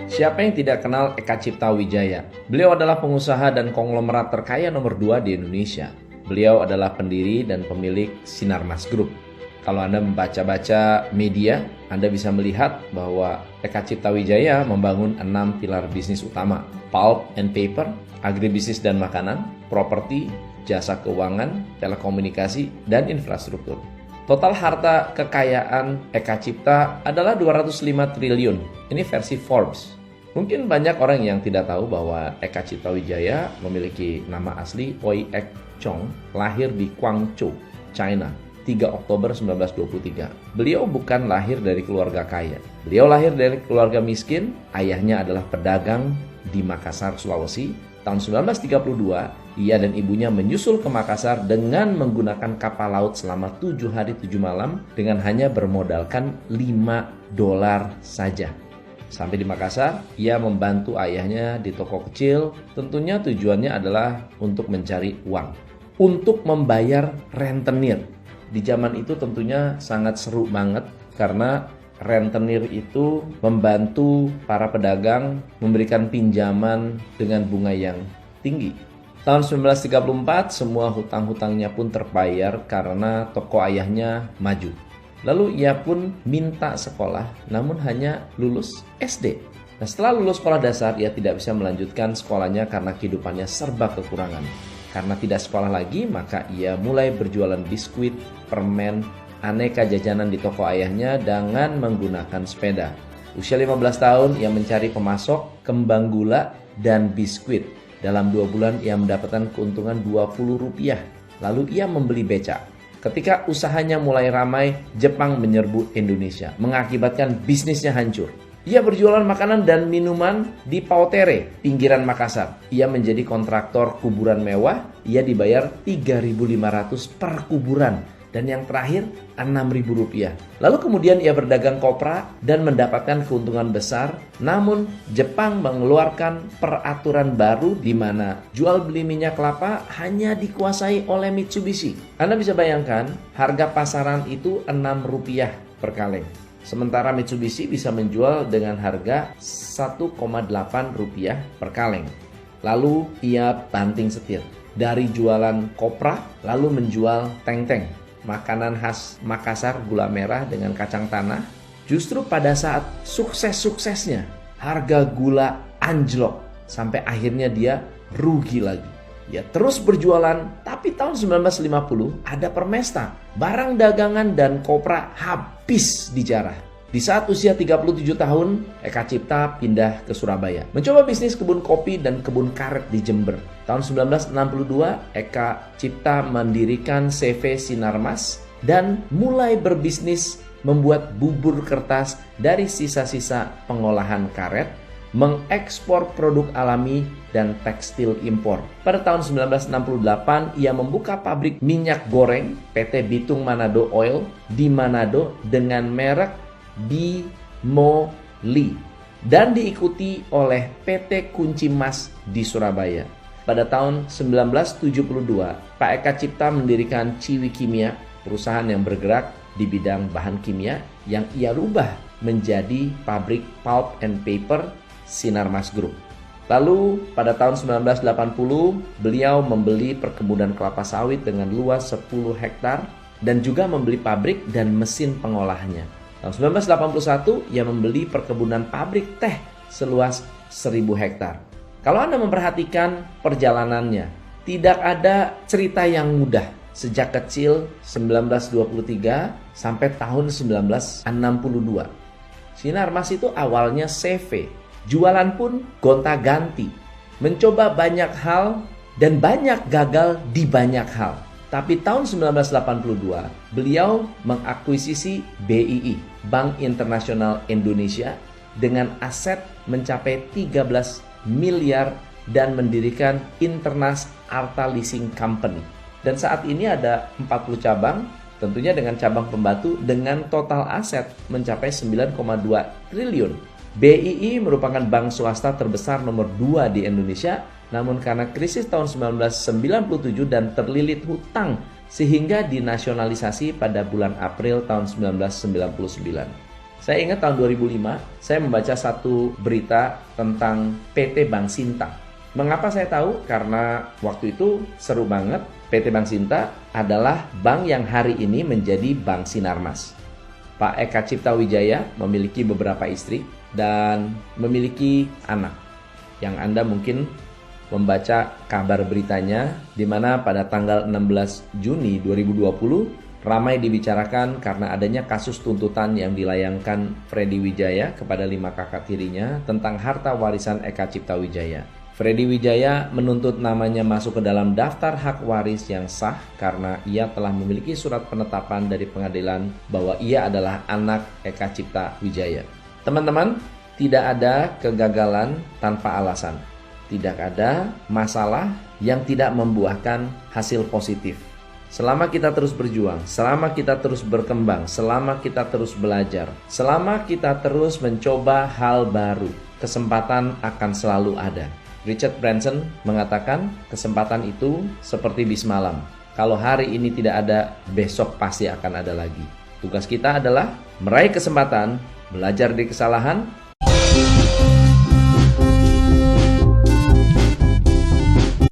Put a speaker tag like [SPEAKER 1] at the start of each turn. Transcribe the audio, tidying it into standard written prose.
[SPEAKER 1] Siapa yang tidak kenal Eka Cipta Wijaya? Beliau adalah pengusaha dan konglomerat terkaya nomor 2 di Indonesia. Beliau adalah pendiri dan pemilik Sinarmas Group. Kalau Anda membaca-baca media, Anda bisa melihat bahwa Eka Cipta Wijaya membangun 6 pilar bisnis utama: pulp and paper, agribisnis dan makanan, properti, jasa keuangan, telekomunikasi, dan infrastruktur. Total harta kekayaan Eka Cipta adalah 205 triliun. Ini versi Forbes. Mungkin banyak orang yang tidak tahu bahwa Eka Cipta Wijaya memiliki nama asli Oi Ek Chong, lahir di Guangzhou, China, 3 Oktober 1923. Beliau bukan lahir dari keluarga kaya. Beliau lahir dari keluarga miskin. Ayahnya adalah pedagang di Makassar, Sulawesi. Tahun 1932, ia dan ibunya menyusul ke Makassar dengan menggunakan kapal laut selama 7 hari 7 malam dengan hanya bermodalkan $5 saja. Sampai di Makassar, ia membantu ayahnya di toko kecil. Tentunya tujuannya adalah untuk mencari uang, untuk membayar rentenir. Di zaman itu tentunya sangat seru banget karena rentenir itu membantu para pedagang memberikan pinjaman dengan bunga yang tinggi. Tahun 1934, semua hutang-hutangnya pun terbayar karena toko ayahnya maju. Lalu ia pun minta sekolah, namun hanya lulus SD. Nah, setelah lulus sekolah dasar, ia tidak bisa melanjutkan sekolahnya karena kehidupannya serba kekurangan. Karena tidak sekolah lagi, maka ia mulai berjualan biskuit, permen, aneka jajanan di toko ayahnya dengan menggunakan sepeda. Usia 15 tahun, ia mencari pemasok kembang gula dan biskuit. Dalam 2 bulan, ia mendapatkan keuntungan Rp20. Lalu ia membeli becak. Ketika usahanya mulai ramai, Jepang menyerbu Indonesia, mengakibatkan bisnisnya hancur. Ia berjualan makanan dan minuman di Pautere, pinggiran Makassar. Ia menjadi kontraktor kuburan mewah. Ia dibayar Rp3.500 per kuburan. Dan yang terakhir, Rp6.000. Lalu kemudian ia berdagang kopra dan mendapatkan keuntungan besar. Namun Jepang mengeluarkan peraturan baru di mana jual beli minyak kelapa hanya dikuasai oleh Mitsubishi. Anda bisa bayangkan harga pasaran itu Rp6 per kaleng. Sementara Mitsubishi bisa menjual dengan harga Rp1,8 per kaleng. Lalu ia banting setir. Dari jualan kopra lalu menjual teng-teng, makanan khas Makassar, gula merah dengan kacang tanah. Justru pada saat sukses-suksesnya, harga gula anjlok sampai akhirnya dia rugi lagi. Dia terus berjualan, tapi tahun 1950 ada permesta. Barang dagangan dan kopra habis dijarah. Di saat usia 37 tahun, Eka Cipta pindah ke Surabaya. Mencoba bisnis kebun kopi dan kebun karet di Jember. Tahun 1962, Eka Cipta mendirikan CV Sinarmas dan mulai berbisnis membuat bubur kertas dari sisa-sisa pengolahan karet, mengekspor produk alami dan tekstil impor. Pada tahun 1968, ia membuka pabrik minyak goreng PT Bitung Manado Oil di Manado dengan merek Bimoli dan diikuti oleh PT Kunci Mas di Surabaya. Pada tahun 1972, Pak Eka Cipta mendirikan Ciwi Kimia, perusahaan yang bergerak di bidang bahan kimia yang ia rubah menjadi pabrik pulp and paper Sinarmas Group. Lalu pada tahun 1980, beliau membeli perkebunan kelapa sawit dengan luas 10 hektar dan juga membeli pabrik dan mesin pengolahnya. Tahun 1981, ia membeli perkebunan pabrik teh seluas 1000 hektar. Kalau Anda memperhatikan perjalanannya, tidak ada cerita yang mudah. Sejak kecil 1923 sampai tahun 1962. Sinarmas itu awalnya CV, jualan pun gonta-ganti, mencoba banyak hal dan banyak gagal di banyak hal. Tapi tahun 1982, beliau mengakuisisi BII, Bank Internasional Indonesia, dengan aset mencapai 13 miliar dan mendirikan Internas Arta Leasing Company. Dan saat ini ada 40 cabang, tentunya dengan cabang pembantu dengan total aset mencapai 9,2 triliun. BII merupakan bank swasta terbesar nomor 2 di Indonesia, namun karena krisis tahun 1997 dan terlilit hutang sehingga dinasionalisasi pada bulan April tahun 1999. Saya ingat tahun 2005, saya membaca satu berita tentang PT Bank Sinta. Mengapa saya tahu? Karena waktu itu seru banget. PT Bank Sinta adalah bank yang hari ini menjadi Bank Sinarmas. Pak Eka Cipta Wijaya memiliki beberapa istri dan memiliki anak. Yang Anda mungkin membaca kabar beritanya, di mana pada tanggal 16 Juni 2020 ramai dibicarakan karena adanya kasus tuntutan yang dilayangkan Freddy Wijaya kepada 5 kakak tirinya tentang harta warisan Eka Cipta Wijaya. Freddy Wijaya menuntut namanya masuk ke dalam daftar hak waris yang sah karena ia telah memiliki surat penetapan dari pengadilan bahwa ia adalah anak Eka Cipta Wijaya. Teman-teman, tidak ada kegagalan tanpa alasan. Tidak ada masalah yang tidak membuahkan hasil positif. Selama kita terus berjuang, selama kita terus berkembang, selama kita terus belajar, selama kita terus mencoba hal baru, kesempatan akan selalu ada. Richard Branson mengatakan kesempatan itu seperti bis malam. Kalau hari ini tidak ada, besok pasti akan ada lagi. Tugas kita adalah meraih kesempatan, belajar dari kesalahan,